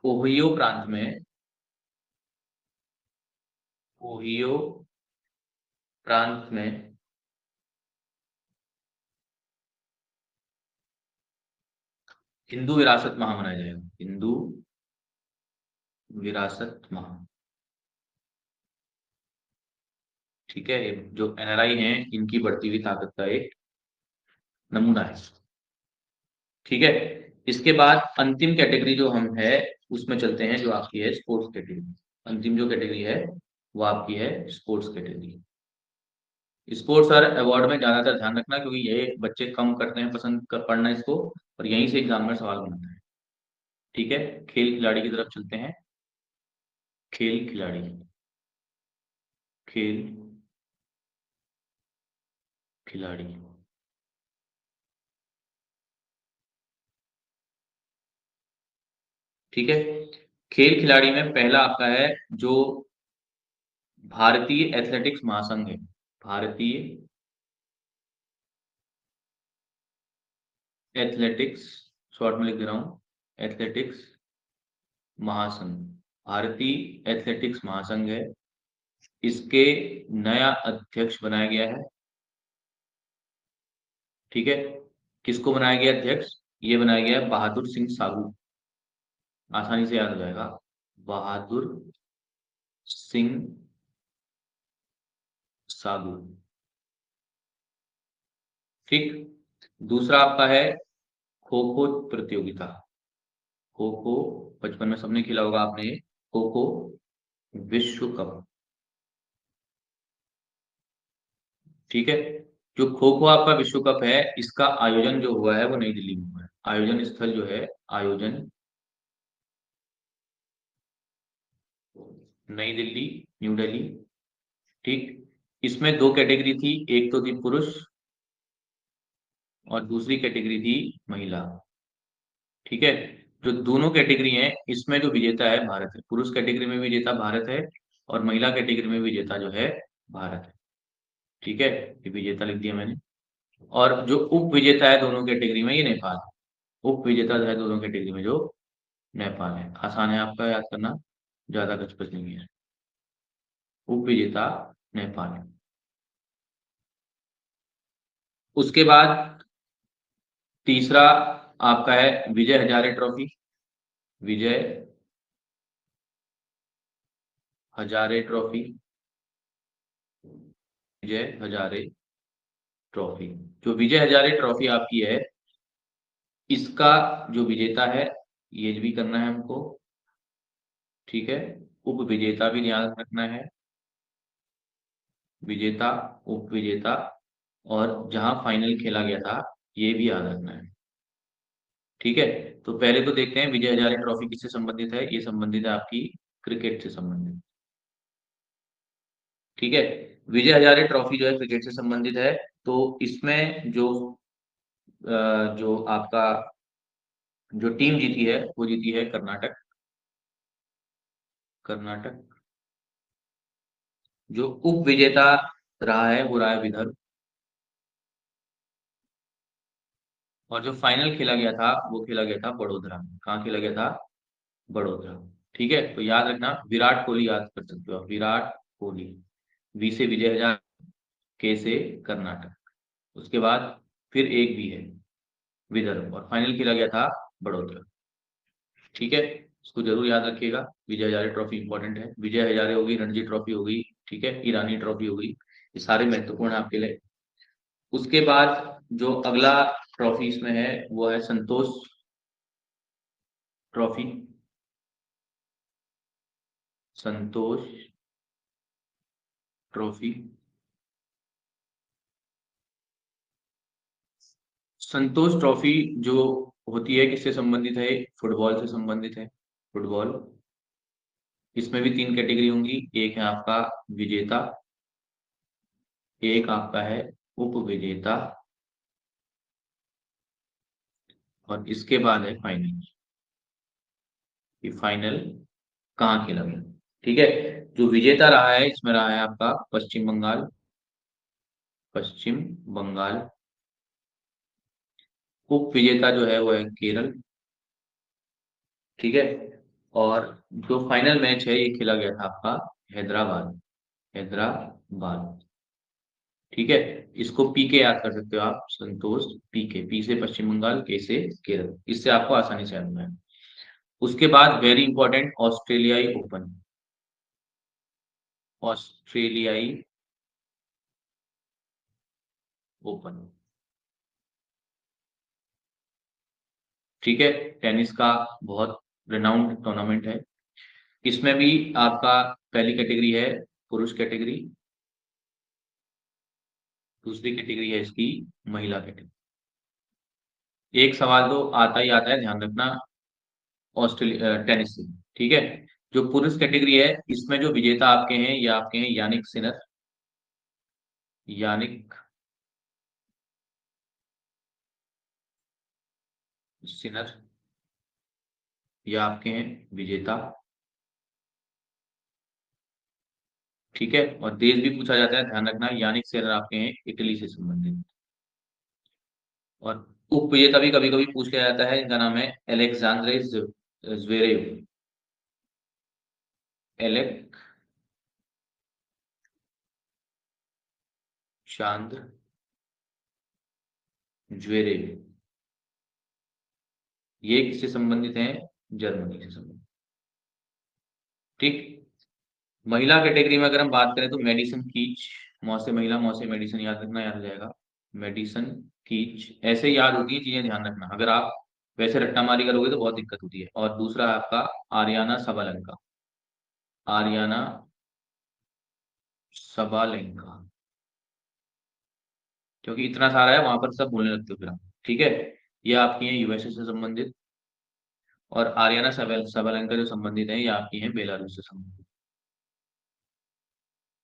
ओहियो प्रांत में, ओहियो प्रांत में हिंदू विरासत माह मनाया जाएगा, हिंदू विरासत माह। ठीक है, ये जो एनआरआई हैं इनकी बढ़ती हुई ताकत का एक नमूना है। ठीक है, इसके बाद अंतिम कैटेगरी जो हम है उसमें चलते हैं, जो आपकी है स्पोर्ट्स कैटेगरी। अंतिम जो कैटेगरी है वो आपकी है स्पोर्ट्स कैटेगरी। स्पोर्ट्स और अवार्ड में ज्यादातर ध्यान रखना, क्योंकि ये बच्चे कम करते हैं पसंद पढ़ना इसको, और यहीं से एग्जाम में सवाल बनता है। ठीक है, खेल खिलाड़ी की तरफ चलते हैं। खेल खिलाड़ी, खेल खिलाड़ी। ठीक है, खेल खिलाड़ी में पहला आपका है जो भारतीय एथलेटिक्स महासंघ है, भारतीय एथलेटिक्स, शॉर्ट में लिख दे रहा हूं, एथलेटिक्स महासंघ, भारतीय एथलेटिक्स महासंघ है। इसके नया अध्यक्ष बनाया गया है। ठीक है, किसको बनाया गया अध्यक्ष? ये बनाया गया है बहादुर सिंह साहू, आसानी से याद हो जाएगा, बहादुर सिंह साहू। ठीक, दूसरा आपका है खो खो प्रतियोगिता, खो खो, बचपन में सबने खेला होगा आपने ये, खो खो विश्व कप। ठीक है, जो खो खो आपका विश्व कप है इसका आयोजन जो हुआ है वो नई दिल्ली में हुआ है। आयोजन स्थल जो है, आयोजन नई दिल्ली, न्यू दिल्ली। ठीक, इसमें दो कैटेगरी थी, एक तो थी पुरुष और दूसरी कैटेगरी थी महिला। ठीक है, जो दोनों कैटेगरी हैं इसमें जो विजेता है भारत है, पुरुष कैटेगरी में विजेता भारत है और महिला कैटेगरी में विजेता जो है भारत है। ठीक है, ये विजेता लिख दिया मैंने। और जो उप विजेता है दोनों कैटेगरी में ये नेपाल है। उप विजेता जो है दोनों कैटेगरी में जो नेपाल है, आसान है आपका याद करना, ज्यादा कचपच नहीं है। उप विजेता नेपाल है। उसके बाद तीसरा आपका है Vijay Hazare trophy, Vijay Hazare trophy, Vijay Hazare trophy. जो विजय हजारे ट्रॉफी आपकी है इसका जो विजेता है ये भी करना है हमको। ठीक है, उप विजेता भी ध्यान रखना है, विजेता, उप विजेता, और जहां फाइनल खेला गया था ये भी याद रखना है। ठीक है, तो पहले तो देखते हैं विजय हजारे ट्रॉफी किससे संबंधित है। ये संबंधित है आपकी क्रिकेट से संबंधित। ठीक है, विजय हजारे ट्रॉफी जो है क्रिकेट से संबंधित है। तो इसमें जो आपका जो टीम जीती है वो जीती है कर्नाटक। कर्नाटक। जो उप विजेता रहा है वो रहा है विदर्भ। और जो फाइनल खेला गया था वो खेला गया था बड़ोदरा। कहाँ खेला गया था? बड़ोदरा। ठीक है, तो याद रखना विराट कोहली याद कर सकते हो आप, विराट कोहली। वी से विजय हजार, के से कर्नाटक। उसके बाद फिर एक भी है विदर्भ, और फाइनल खेला गया था बड़ोदरा। ठीक है, इसको जरूर याद रखिएगा। विजय हजारे ट्रॉफी इंपॉर्टेंट है। विजय हजारे होगी, रणजी ट्रॉफी होगी, ठीक है, ईरानी ट्रॉफी होगी, ये सारे महत्वपूर्ण है आपके लिए। उसके बाद जो अगला ट्रॉफी इसमें है वो है संतोष ट्रॉफी। संतोष ट्रॉफी। संतोष ट्रॉफी जो होती है किससे संबंधित है? फुटबॉल से संबंधित है। फुटबॉल। इसमें भी तीन कैटेगरी होंगी। एक है आपका विजेता, एक आपका है उप विजेता, और इसके बाद है फाइनल। कि फाइनल कहाँ खेला गया। ठीक है, जो विजेता रहा है इसमें रहा है आपका पश्चिम बंगाल। पश्चिम बंगाल। उप विजेता जो है वो है केरल। ठीक है, और जो फाइनल मैच है ये खेला गया था आपका हैदराबाद। हैदराबाद। ठीक है, इसको पीके याद कर सकते हो आप। संतोष पीके। पी से पश्चिम बंगाल, के से केरल। इससे आपको आसानी से याद है। उसके बाद वेरी इंपॉर्टेंट ऑस्ट्रेलियाई ओपन। ऑस्ट्रेलियाई ओपन। ठीक है, टेनिस का बहुत रिनाउंड टूर्नामेंट है। इसमें भी आपका पहली कैटेगरी है पुरुष कैटेगरी, दूसरी कैटेगरी है इसकी महिला कैटेगरी। एक सवाल तो आता ही आता है, ध्यान रखना, ऑस्ट्रेलिया टेनिस से। ठीक है, जो पुरुष कैटेगरी है इसमें जो विजेता आपके हैं ये आपके हैं यानिक सिनर। यानिक सिनर, ये आपके हैं विजेता। ठीक है, और देश भी पूछा जाता है, ध्यान रखना, यानिक सिनर आपके हैं इटली से संबंधित। और उप विजेता भी कभी कभी पूछ लिया जाता है, इनका नाम है एलेक्सांद्रे ज्वेरेव। एलेक्सांद्र ज्वेरेव। ये किससे संबंधित है? जर्मनी से संबंधित। ठीक। महिला कैटेगरी में अगर हम बात करें तो मेडिसन कीच। मौसे महिला, मौसे मेडिसन, याद रखना, याद हो जाएगा। मेडिसन कीच। ऐसे याद होती है चीजें, ध्यान रखना। अगर आप वैसे रट्टा मारी करोगे तो बहुत दिक्कत होती है। और दूसरा है आपका आर्याना सबालेंका। Aryna Sabalenka. क्योंकि इतना सारा है वहां पर सब बोलने लगते हो फिर आप। ठीक है, ये आपकी है यूएसए से संबंधित। और आर्याना सबालेंका जो संबंधित है ये आपकी है बेलारूस से संबंधित।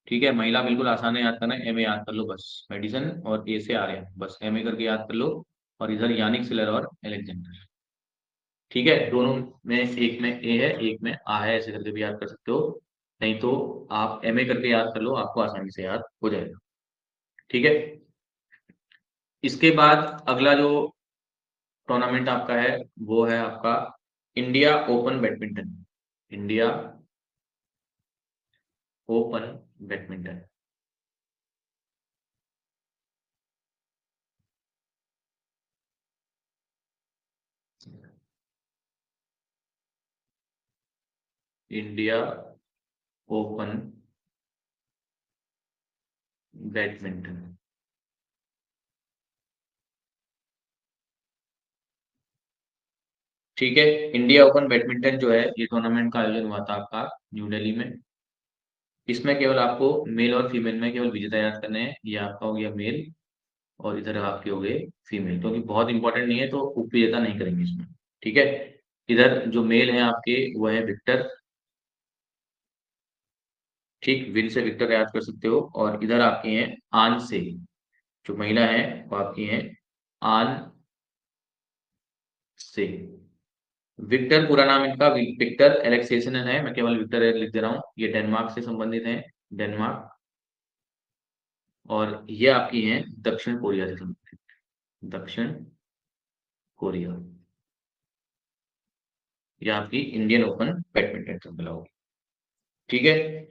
ठीक है, महिला बिल्कुल आसान है याद करना, एम ए याद कर लो बस। मेडिसन और ए से आर्यन, बस एम ए करके याद कर लो। और इधर यानिक सिलर और एलेक्जेंडर। ठीक है, दोनों में एक में ए है एक में आ है, ऐसे करके भी याद कर सकते हो। नहीं तो आप एम ए करके याद कर लो, आपको आसानी से याद हो जाएगा। ठीक है, इसके बाद अगला जो टूर्नामेंट आपका है वो है आपका India open badminton. India open badminton. India open badminton. ठीक है, इंडिया ओपन बैडमिंटन जो है ये टूर्नामेंट का आयोजन हुआ था आपका न्यू दिल्ली में। इसमें केवल आपको मेल और फीमेल में केवल विजेता याद करने हैं। ये आपका हो गया मेल, और इधर आपके हो गए फीमेल, क्योंकि बहुत इंपॉर्टेंट नहीं है तो उपविजेता नहीं करेंगे इसमें। ठीक है, इधर जो मेल है आपके वो है विक्टर। ठीक, विल से विक्टर याद कर सकते हो। और इधर आपके हैं आन से, जो महिला है वो आपकी है आन से। विक्टर पूरा नाम इनका विक्टर एलेक्सेसन है, मैं केवल विक्टर लिख दे रहा हूँ। ये डेनमार्क से संबंधित है, डेनमार्क। और ये आपकी हैं दक्षिण कोरिया से संबंधित, दक्षिण कोरिया। ये आपकी इंडियन ओपन बैडमिंटन चैंपियन होगी। ठीक है,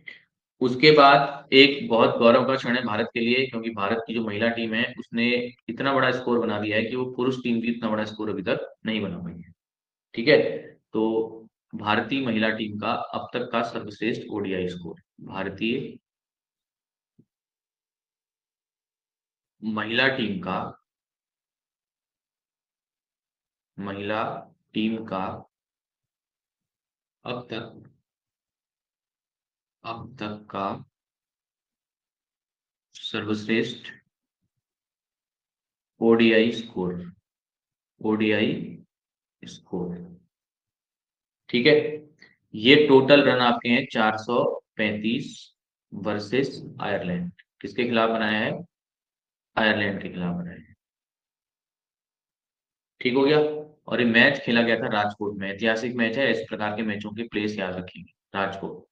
उसके बाद एक बहुत गौरव का क्षण है भारत के लिए, क्योंकि भारत की जो महिला टीम है उसने इतना बड़ा स्कोर बना दिया है कि वो पुरुष टीम भी इतना बड़ा स्कोर अभी तक नहीं बना पाई है। ठीक है, तो भारतीय महिला टीम का अब तक का सर्वश्रेष्ठ ओडीआई स्कोर, भारतीय महिला टीम का, महिला टीम का अब तक, अब तक का सर्वश्रेष्ठ ओडीआई स्कोर, ओडीआई स्कोर। ठीक है, ये टोटल रन आपके हैं 435 वर्सेस आयरलैंड। किसके खिलाफ बनाया है? आयरलैंड के खिलाफ बनाया है। ठीक हो गया। और ये मैच खेला गया था राजकोट में, ऐतिहासिक मैच है। इस प्रकार के मैचों के प्लेस याद रखेंगे, राजकोट।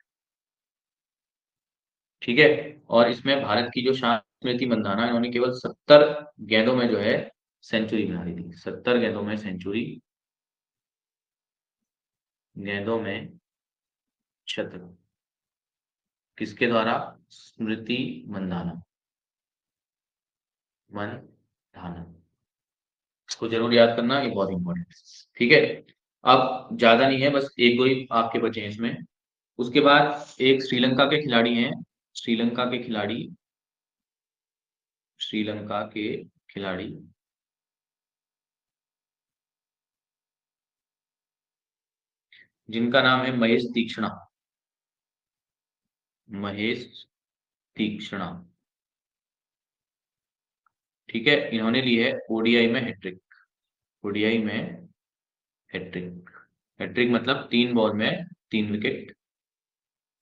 ठीक है, और इसमें भारत की जो शान स्मृति मंदाना, इन्होंने केवल 70 गेंदों में जो है सेंचुरी बना दी थी। 70 गेंदों में सेंचुरी, गेंदों में शतक। किसके द्वारा? स्मृति मंदाना, मंदाना। इसको जरूर याद करना, ये बहुत इंपॉर्टेंट है। ठीक है, अब ज्यादा नहीं है, बस एक दो ही आपके बचे हैं इसमें। उसके बाद एक श्रीलंका के खिलाड़ी हैं, श्रीलंका के खिलाड़ी, श्रीलंका के खिलाड़ी जिनका नाम है महेश तीक्ष्णा, महेश तीक्ष्णा। ठीक है, इन्होंने ली है ओडीआई में हैट्रिक, ओडीआई में हैट्रिक। हैट्रिक मतलब 3 बॉल में 3 विकेट।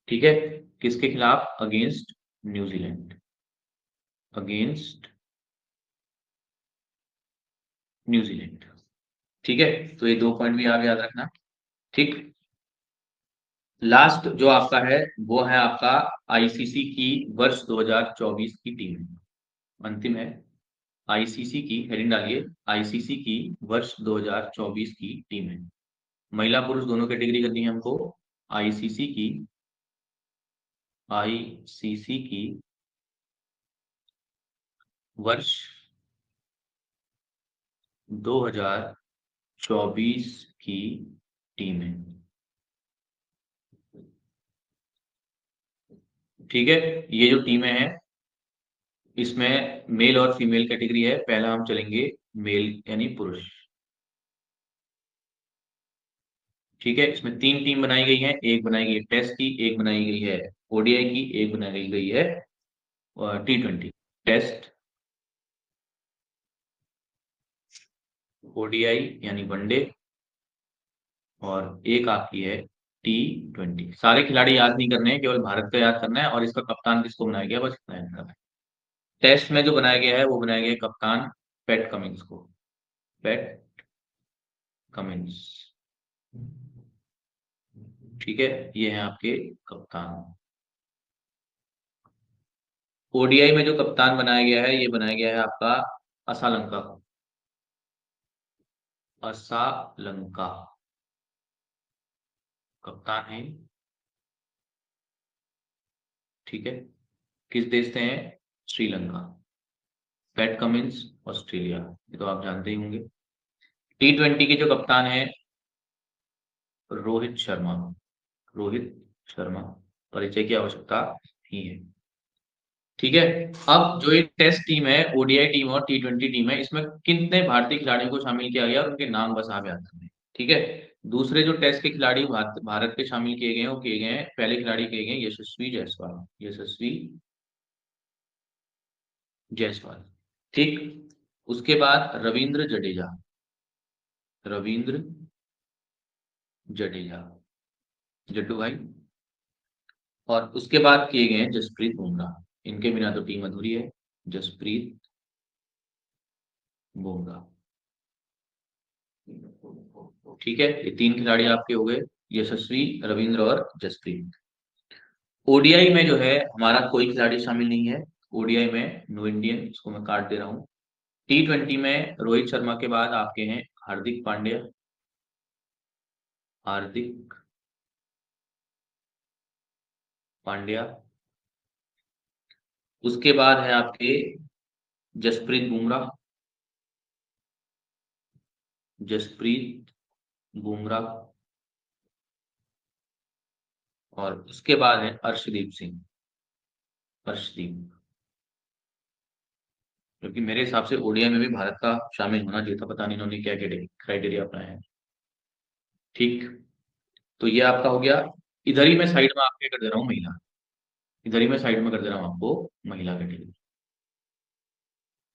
ठीक है, किसके खिलाफ? Against New Zealand, against New Zealand. ठीक है, तो ये 2 पॉइंट भी आप याद रखना। ठीक, लास्ट जो आपका है वो है आपका आईसीसी की वर्ष 2024 की टीम, अंतिम है। आईसीसी की हेडिंग डालिए, आईसीसी की वर्ष 2024 की टीम है। महिला पुरुष दोनों कैटेगरी करनी है हमको। आईसीसी की, आईसीसी की वर्ष 2024 की टीम है। ठीक है, ये जो टीमें हैं इसमें मेल और फीमेल कैटेगरी है। पहला हम चलेंगे मेल यानी पुरुष। ठीक है, इसमें 3 टीम बनाई गई है, एक बनाई गई है टेस्ट की, एक बनाई गई है ओडीआई की, एक बनाई गई है T20। टेस्ट, ओडीआई यानी वनडे, और एक आपकी है T20। सारे खिलाड़ी याद नहीं करने हैं, केवल भारत का याद करना है और इसका कप्तान किसको बनाया गया बस इतना याद करना है। टेस्ट में जो बनाया गया है वो बनाया गया है कप्तान पैट कमिंस को, पैट कमिंस। ठीक है, ये है आपके कप्तान। ओडीआई में जो कप्तान बनाया गया है ये बनाया गया है आपका असालंका, असालंका कप्तान है। ठीक है, किस देश से हैं? श्रीलंका। पैट कमिंस ऑस्ट्रेलिया, ये तो आप जानते ही होंगे। T20 के जो कप्तान है रोहित शर्मा, रोहित शर्मा, परिचय की आवश्यकता नहीं है। ठीक है, अब जो एक टेस्ट टीम है, ओडीआई टीम और T20 टीम है, इसमें कितने भारतीय खिलाड़ियों को शामिल किया गया और उनके नाम बस आप याद रखें। ठीक है, दूसरे जो टेस्ट के खिलाड़ी भारत के शामिल किए गए हैं वो किए गए हैं, पहले खिलाड़ी किए गए हैं यशस्वी जायसवाल, यशस्वी जायसवाल। ठीक। उसके बाद रविंद्र जडेजा, रविंद्र जडेजा, जड्डू भाई। और उसके बाद किए गए हैं जसप्रीत बुमराह, इनके बिना तो टीम अधूरी है। जसप्रीत बुमराह, ठीक है, ये तीन खिलाड़ी आपके हो गए, यशस्वी, रविंद्र और जसप्रीत। ओडीआई में जो है हमारा कोई खिलाड़ी शामिल नहीं है। ओडीआई में नो इंडियन, इसको मैं काट दे रहा हूँ। T20 में रोहित शर्मा के बाद आपके हैं हार्दिक पांड्या, हार्दिक पांड्या। उसके बाद है आपके जसप्रीत बुमराह, जसप्रीत बुमराह। और उसके बाद है अर्शदीप सिंह, अर्शदीप, क्योंकि मेरे हिसाब से ओडीआई में भी भारत का शामिल होना चाहिए था, पता नहीं इन्होंने क्या क्राइटेरिया अपनाया है। ठीक, तो ये आपका हो गया। इधर ही मैं साइड में आपके कर दे रहा हूँ महिला, इधर ही मैं साइड में कर दे रहा हूँ आपको महिला कैटेगरी।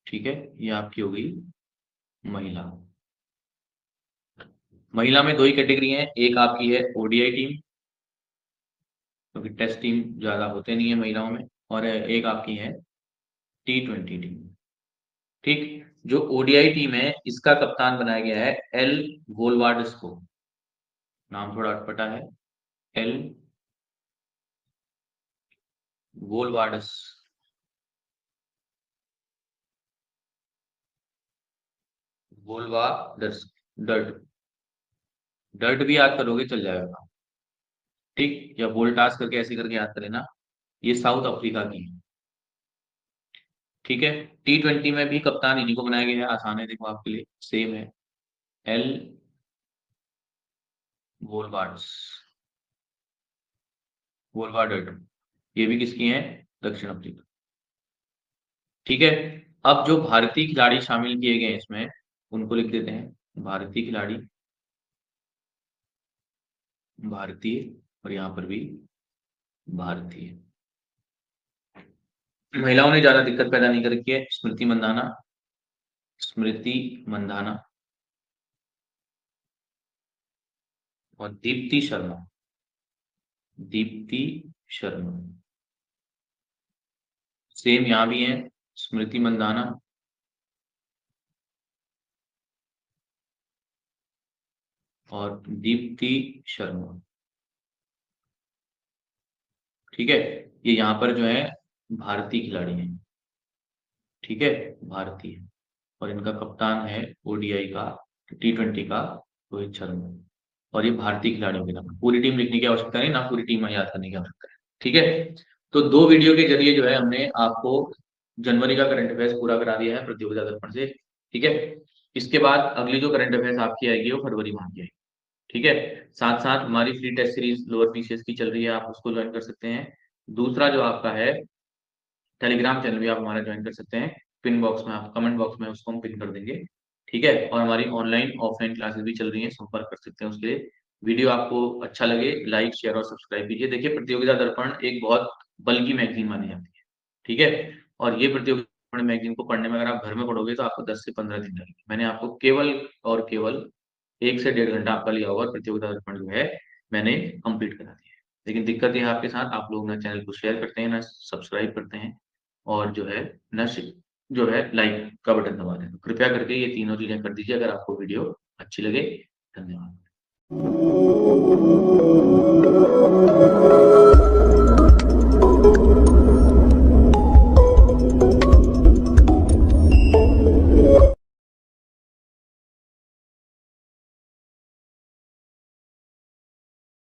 ठीक है, ये आपकी हो गई महिला। महिला में दो ही कैटेगरी है, एक आपकी है ओडीआई टीम, क्योंकि टेस्ट टीम ज्यादा होते नहीं है महिलाओं में, और एक आपकी है T20 टीम। ठीक, जो ओडीआई टीम है इसका कप्तान बनाया गया है एल वोलवार्ड्स को, नाम थोड़ा अटपटा है, एल वोलवार्ड्स, वोलवार्ड्स, डर्ट, डर्ट भी याद करोगे चल जाएगा। ठीक, या वोल्टास करके ऐसे करके याद कर लेना। ये साउथ अफ्रीका की है। ठीक है, T20 में भी कप्तान इन्हीं को बनाया गया है, आसान है, देखो आपके लिए सेम है, एल वोलवार्ड्स, वोलवार्ड, ये भी किसकी है, दक्षिण अफ्रीका। ठीक है, अब जो भारतीय खिलाड़ी शामिल किए गए हैं इसमें, उनको लिख देते हैं भारतीय खिलाड़ी, भारतीय, और यहाँ पर भी भारतीय। महिलाओं ने ज्यादा दिक्कत पैदा नहीं कर रखी है, स्मृति मंदाना, स्मृति मंदाना, और दीप्ति शर्मा, दीप्ति शर्मा। सेम यहाँ भी है, स्मृति मंदाना और दीप्ति शर्मा। ठीक है, ये यहाँ पर जो है भारतीय खिलाड़ी हैं। ठीक है, भारतीय, और इनका कप्तान है ओडीआई का, T20 का, रोहित शर्मा। और ये भारतीय खिलाड़ियों के नाम, पूरी टीम लिखने की आवश्यकता नहीं, ना पूरी टीम याद करने की आवश्यकता है। ठीक है, तो दो वीडियो के जरिए जो है हमने आपको जनवरी का करंट अफेयर्स पूरा करा दिया है प्रतियोगिता दर्पण से। ठीक है, इसके बाद अगली जो करंट अफेयर्स आपकी आएगी वो फरवरी माह की आएगी। ठीक है, साथ साथ हमारी free test series lower PCS की चल रही है, आप उसको ज्वाइन कर सकते हैं। दूसरा जो आपका है टेलीग्राम चैनल भी आप हमारा ज्वाइन कर सकते हैं, पिन बॉक्स में, आप कमेंट बॉक्स में उसको हम पिन कर देंगे। ठीक है, और हमारी ऑनलाइन ऑफलाइन क्लासेस भी चल रही हैं, संपर्क कर सकते हैं उसके लिए। वीडियो आपको अच्छा लगे लाइक शेयर और सब्सक्राइब कीजिए। देखिए, प्रतियोगिता दर्पण एक बहुत बल्कि मैगजीन मानी जाती है। ठीक है, और ये प्रतियोगिता दर्पण मैगजीन को पढ़ने में अगर आप घर में पढ़ोगे तो आपको 10 से 15 दिन लगेंगे। मैंने आपको केवल और केवल 1 से 1.5 घंटा आपका लिया होगा, प्रतियोगिता दर्पण जो है मैंने कंप्लीट करा दिया है। लेकिन दिक्कत यह है आपके साथ, आप लोग ना चैनल को शेयर करते हैं, ना सब्सक्राइब करते हैं, और जो है न जो है लाइक का बटन दबा दें। तो कृपया करके ये तीनों चीजें कर दीजिए अगर आपको वीडियो अच्छी लगे। धन्यवाद।